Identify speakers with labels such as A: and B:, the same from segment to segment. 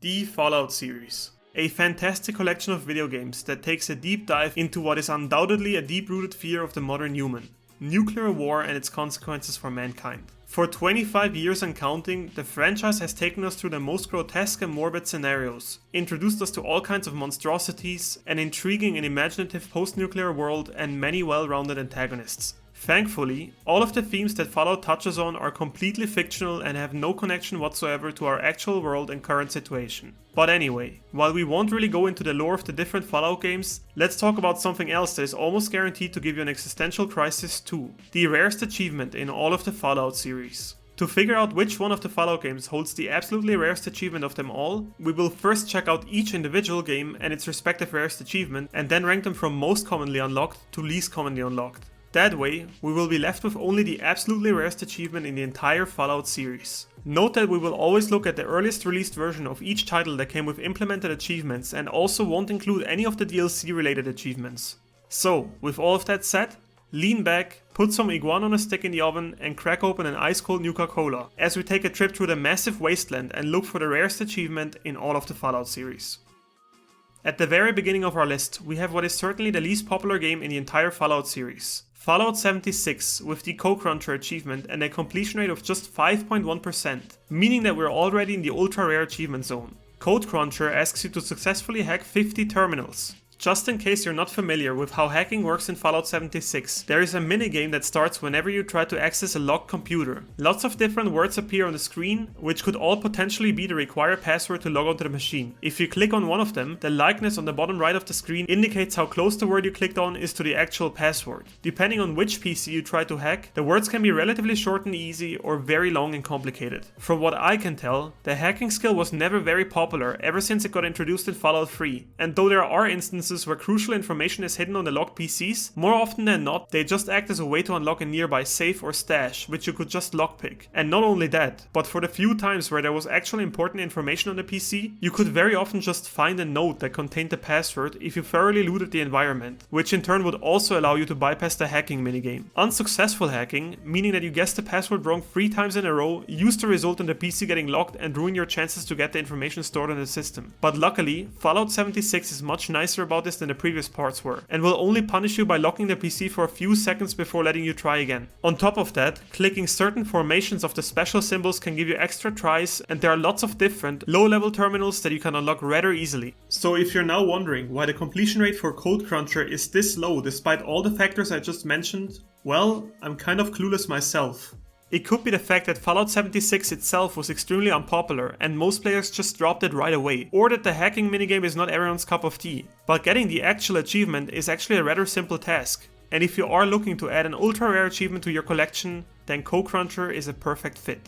A: The Fallout series. A fantastic collection of video games that takes a deep dive into what is undoubtedly a deep-rooted fear of the modern human: nuclear war and its consequences for mankind. For 25 years and counting, the franchise has taken us through the most grotesque and morbid scenarios, introduced us to all kinds of monstrosities, an intriguing and imaginative post-nuclear world, and many well-rounded antagonists. Thankfully, all of the themes that Fallout touches on are completely fictional and have no connection whatsoever to our actual world and current situation. But anyway, while we won't really go into the lore of the different Fallout games, let's talk about something else that is almost guaranteed to give you an existential crisis too: the rarest achievement in all of the Fallout series. To figure out which one of the Fallout games holds the absolutely rarest achievement of them all, we will first check out each individual game and its respective rarest achievement, and then rank them from most commonly unlocked to least commonly unlocked. That way, we will be left with only the absolutely rarest achievement in the entire Fallout series. Note that we will always look at the earliest released version of each title that came with implemented achievements, and also won't include any of the DLC related achievements. So, with all of that said, lean back, put some iguana on a stick in the oven, and crack open an ice cold Nuka-Cola as we take a trip through the massive wasteland and look for the rarest achievement in all of the Fallout series. At the very beginning of our list, we have what is certainly the least popular game in the entire Fallout series: Fallout 76, with the Code Cruncher achievement and a completion rate of just 5.1%, meaning that we're already in the ultra rare achievement zone. Code Cruncher asks you to successfully hack 50 terminals. Just in case you're not familiar with how hacking works in Fallout 76, there is a minigame that starts whenever you try to access a locked computer. Lots of different words appear on the screen, which could all potentially be the required password to log onto the machine. If you click on one of them, the likeness on the bottom right of the screen indicates how close the word you clicked on is to the actual password. Depending on which PC you try to hack, the words can be relatively short and easy, or very long and complicated. From what I can tell, the hacking skill was never very popular ever since it got introduced in Fallout 3, and though there are instances where crucial information is hidden on the locked PCs, more often than not, they just act as a way to unlock a nearby safe or stash, which you could just lockpick. And not only that, but for the few times where there was actually important information on the PC, you could very often just find a note that contained the password if you thoroughly looted the environment, which in turn would also allow you to bypass the hacking minigame. Unsuccessful hacking, meaning that you guessed the password wrong 3 times in a row, used to result in the PC getting locked and ruin your chances to get the information stored in the system. But luckily, Fallout 76 is much nicer about this than the previous parts were, and will only punish you by locking the PC for a few seconds before letting you try again. On top of that, clicking certain formations of the special symbols can give you extra tries, and there are lots of different low-level terminals that you can unlock rather easily. So if you're now wondering why the completion rate for Code Cruncher is this low despite all the factors I just mentioned, well, I'm kind of clueless myself. It could be the fact that Fallout 76 itself was extremely unpopular and most players just dropped it right away, or that the hacking minigame is not everyone's cup of tea. But getting the actual achievement is actually a rather simple task, and if you are looking to add an ultra rare achievement to your collection, then Code Cruncher is a perfect fit.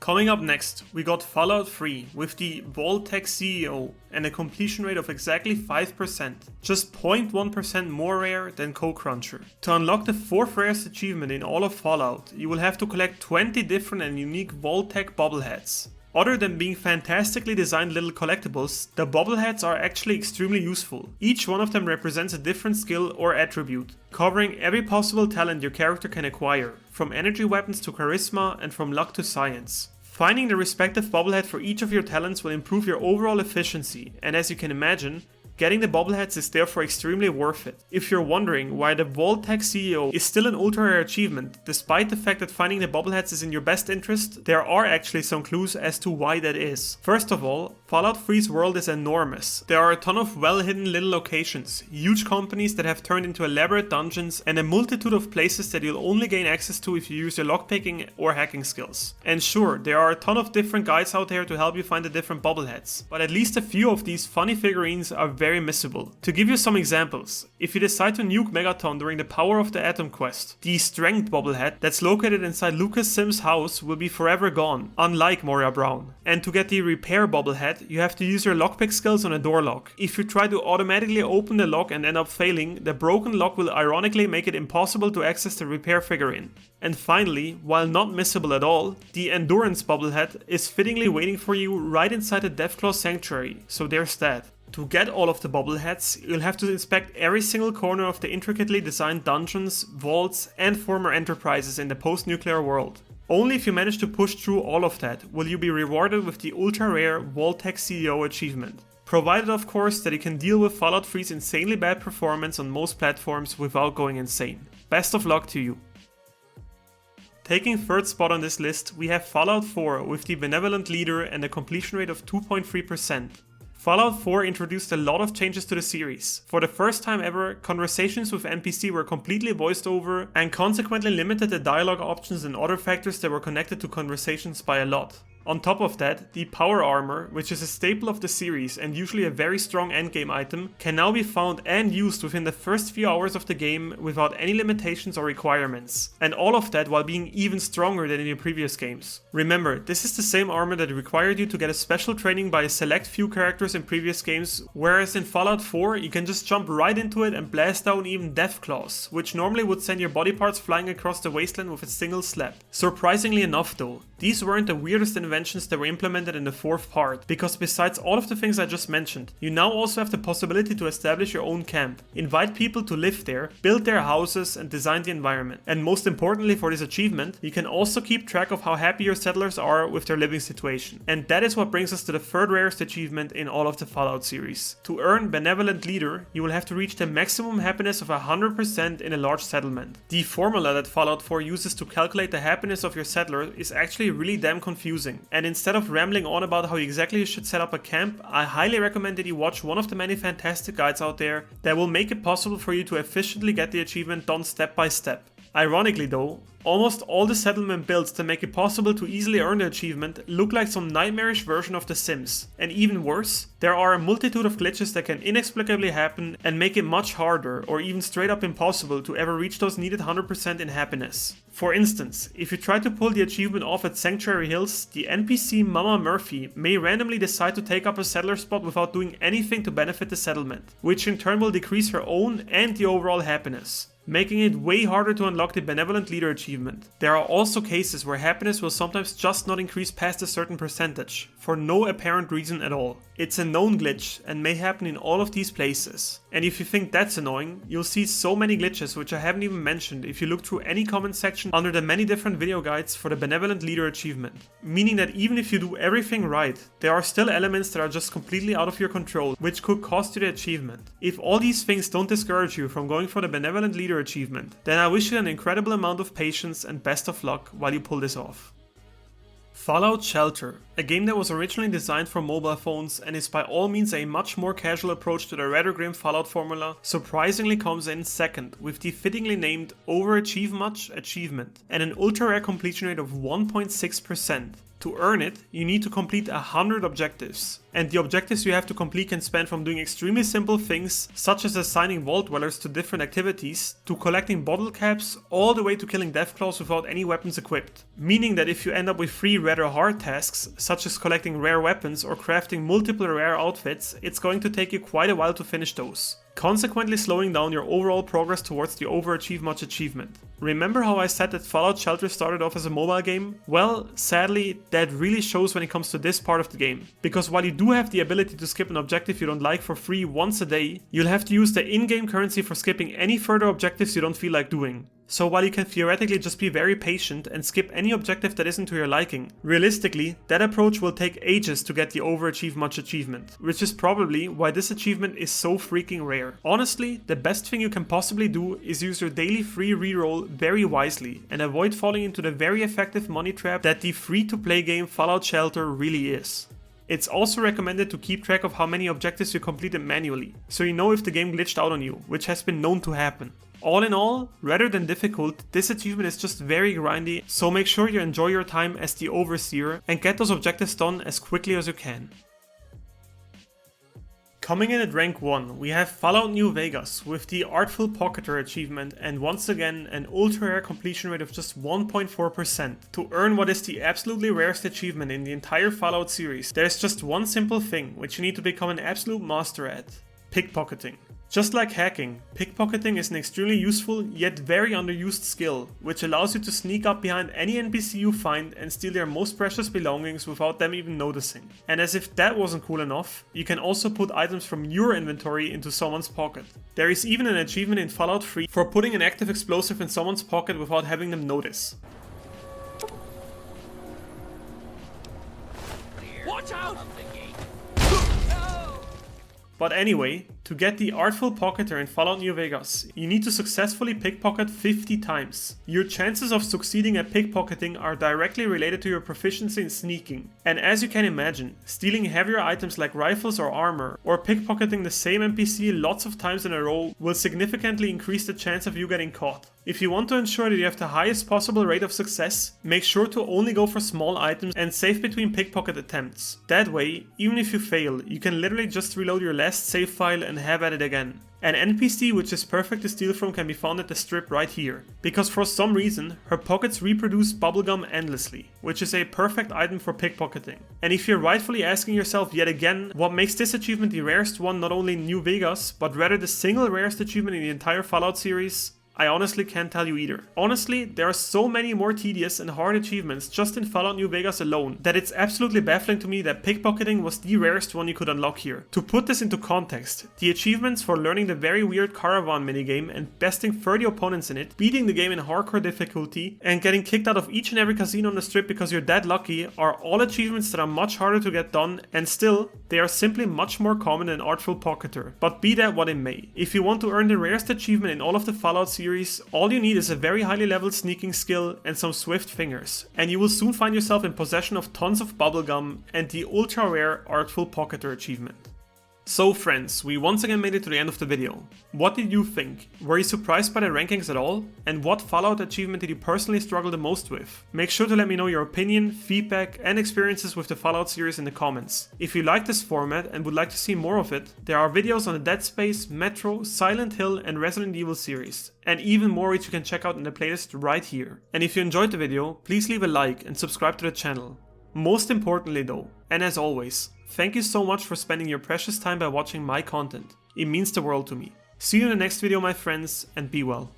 A: Coming up next, we got Fallout 3 with the Vault-Tec CEO and a completion rate of exactly 5%, just 0.1% more rare than Code Cruncher. To unlock the 4th rarest achievement in all of Fallout, you will have to collect 20 different and unique Vault-Tec bobbleheads. Other than being fantastically designed little collectibles, the bobbleheads are actually extremely useful. Each one of them represents a different skill or attribute, covering every possible talent your character can acquire, from energy weapons to charisma and from luck to science. Finding the respective bobblehead for each of your talents will improve your overall efficiency, and as you can imagine, getting the bobbleheads is therefore extremely worth it. If you're wondering why the Vault-Tec CEO is still an ultra rare achievement, despite the fact that finding the bobbleheads is in your best interest, there are actually some clues as to why that is. First of all, Fallout 3's world is enormous. There are a ton of well hidden little locations, huge companies that have turned into elaborate dungeons, and a multitude of places that you'll only gain access to if you use your lockpicking or hacking skills. And sure, there are a ton of different guides out there to help you find the different bobbleheads, but at least a few of these funny figurines are very missable. To give you some examples, if you decide to nuke Megaton during the Power of the Atom quest, the Strength bobblehead that's located inside Lucas Sims' house will be forever gone, unlike Moira Brown. And to get the Repair bobblehead, you have to use your lockpick skills on a door lock. If you try to automatically open the lock and end up failing, the broken lock will ironically make it impossible to access the Repair figurine. And finally, while not missable at all, the Endurance bobblehead is fittingly waiting for you right inside the Deathclaw Sanctuary, so there's that. To get all of the bobbleheads, you'll have to inspect every single corner of the intricately designed dungeons, vaults, and former enterprises in the post-nuclear world. Only if you manage to push through all of that will you be rewarded with the ultra rare Vault-Tec CEO achievement. Provided of course that you can deal with Fallout 3's insanely bad performance on most platforms without going insane. Best of luck to you. Taking third spot on this list, we have Fallout 4 with the Benevolent Leader and a completion rate of 2.3%. Fallout 4 introduced a lot of changes to the series. For the first time ever, conversations with NPC were completely voiced over and consequently limited the dialogue options and other factors that were connected to conversations by a lot. On top of that, the Power Armor, which is a staple of the series and usually a very strong endgame item, can now be found and used within the first few hours of the game without any limitations or requirements. And all of that while being even stronger than in the previous games. Remember, this is the same armor that required you to get a special training by a select few characters in previous games, whereas in Fallout 4 you can just jump right into it and blast down even Death Claws, which normally would send your body parts flying across the wasteland with a single slap. Surprisingly enough though, these weren't the weirdest inventions that were implemented in the fourth part, because besides all of the things I just mentioned, you now also have the possibility to establish your own camp, invite people to live there, build their houses and design the environment. And most importantly for this achievement, you can also keep track of how happy your settlers are with their living situation. And that is what brings us to the third rarest achievement in all of the Fallout series. To earn Benevolent Leader, you will have to reach the maximum happiness of 100% in a large settlement. The formula that Fallout 4 uses to calculate the happiness of your settler is actually really damn confusing, and instead of rambling on about how exactly you should set up a camp, I highly recommend that you watch one of the many fantastic guides out there that will make it possible for you to efficiently get the achievement done step by step. Ironically though, almost all the settlement builds that make it possible to easily earn the achievement look like some nightmarish version of The Sims. And even worse, there are a multitude of glitches that can inexplicably happen and make it much harder or even straight up impossible to ever reach those needed 100% in happiness. For instance, if you try to pull the achievement off at Sanctuary Hills, the NPC Mama Murphy may randomly decide to take up a settler spot without doing anything to benefit the settlement, which in turn will decrease her own and the overall happiness, making it way harder to unlock the Benevolent Leader achievement. There are also cases where happiness will sometimes just not increase past a certain percentage, for no apparent reason at all. It's a known glitch and may happen in all of these places. And if you think that's annoying, you'll see so many glitches which I haven't even mentioned if you look through any comment section under the many different video guides for the Benevolent Leader achievement. Meaning that even if you do everything right, there are still elements that are just completely out of your control, which could cost you the achievement. If all these things don't discourage you from going for the Benevolent Leader achievement, then I wish you an incredible amount of patience and best of luck while you pull this off. Fallout Shelter, a game that was originally designed for mobile phones and is by all means a much more casual approach to the rather grim Fallout formula, surprisingly comes in second with the fittingly named Overachieve Much achievement and an ultra rare completion rate of 1.6%. To earn it, you need to complete 100 objectives. And the objectives you have to complete can span from doing extremely simple things, such as assigning vault dwellers to different activities, to collecting bottle caps, all the way to killing Deathclaws without any weapons equipped. Meaning that if you end up with 3 rather hard tasks, such as collecting rare weapons or crafting multiple rare outfits, it's going to take you quite a while to finish those, consequently slowing down your overall progress towards the Overachieve Much achievement. Remember how I said that Fallout Shelter started off as a mobile game? Well, sadly, that really shows when it comes to this part of the game. Because while you do have the ability to skip an objective you don't like for free once a day, you'll have to use the in-game currency for skipping any further objectives you don't feel like doing. So while you can theoretically just be very patient and skip any objective that isn't to your liking, realistically, that approach will take ages to get the Overachieve Much achievement, which is probably why this achievement is so freaking rare. Honestly, the best thing you can possibly do is use your daily free reroll very wisely and avoid falling into the very effective money trap that the free-to-play game Fallout Shelter really is. It's also recommended to keep track of how many objectives you completed manually, so you know if the game glitched out on you, which has been known to happen. All in all, rather than difficult, this achievement is just very grindy, so make sure you enjoy your time as the Overseer and get those objectives done as quickly as you can. Coming in at rank 1, we have Fallout New Vegas with the Artful Pocketer achievement and once again an ultra rare completion rate of just 1.4%. To earn what is the absolutely rarest achievement in the entire Fallout series, there's just one simple thing which you need to become an absolute master at: pickpocketing. Just like hacking, pickpocketing is an extremely useful yet very underused skill, which allows you to sneak up behind any NPC you find and steal their most precious belongings without them even noticing. And as if that wasn't cool enough, you can also put items from your inventory into someone's pocket. There is even an achievement in Fallout 3 for putting an active explosive in someone's pocket without having them notice. But anyway, to get the Artful Pocketer in Fallout New Vegas, you need to successfully pickpocket 50 times. Your chances of succeeding at pickpocketing are directly related to your proficiency in sneaking. And as you can imagine, stealing heavier items like rifles or armor, or pickpocketing the same NPC lots of times in a row will significantly increase the chance of you getting caught. If you want to ensure that you have the highest possible rate of success, make sure to only go for small items and save between pickpocket attempts. That way, even if you fail, you can literally just reload your last save file and have at it again. An NPC which is perfect to steal from can be found at the strip right here, because for some reason her pockets reproduce bubblegum endlessly, which is a perfect item for pickpocketing. And if you're rightfully asking yourself yet again what makes this achievement the rarest one not only in New Vegas, but rather the single rarest achievement in the entire Fallout series, I honestly can't tell you either. Honestly, there are so many more tedious and hard achievements just in Fallout New Vegas alone that it's absolutely baffling to me that pickpocketing was the rarest one you could unlock here. To put this into context, the achievements for learning the very weird caravan minigame and besting 30 opponents in it, beating the game in hardcore difficulty, and getting kicked out of each and every casino on the strip because you're that lucky are all achievements that are much harder to get done, and still, they are simply much more common than Artful Pocketer. But be that what it may, if you want to earn the rarest achievement in all of the Fallout series, all you need is a very highly leveled sneaking skill and some swift fingers, and you will soon find yourself in possession of tons of bubblegum and the ultra rare Artful Pocketer achievement. So friends, we once again made it to the end of the video. What did you think? Were you surprised by the rankings at all? And what Fallout achievement did you personally struggle the most with? Make sure to let me know your opinion, feedback and experiences with the Fallout series in the comments. If you like this format and would like to see more of it, there are videos on the Dead Space, Metro, Silent Hill and Resident Evil series, and even more which you can check out in the playlist right here. And if you enjoyed the video, please leave a like and subscribe to the channel. Most importantly though, and as always, thank you so much for spending your precious time by watching my content. It means the world to me. See you in the next video my friends, and be well.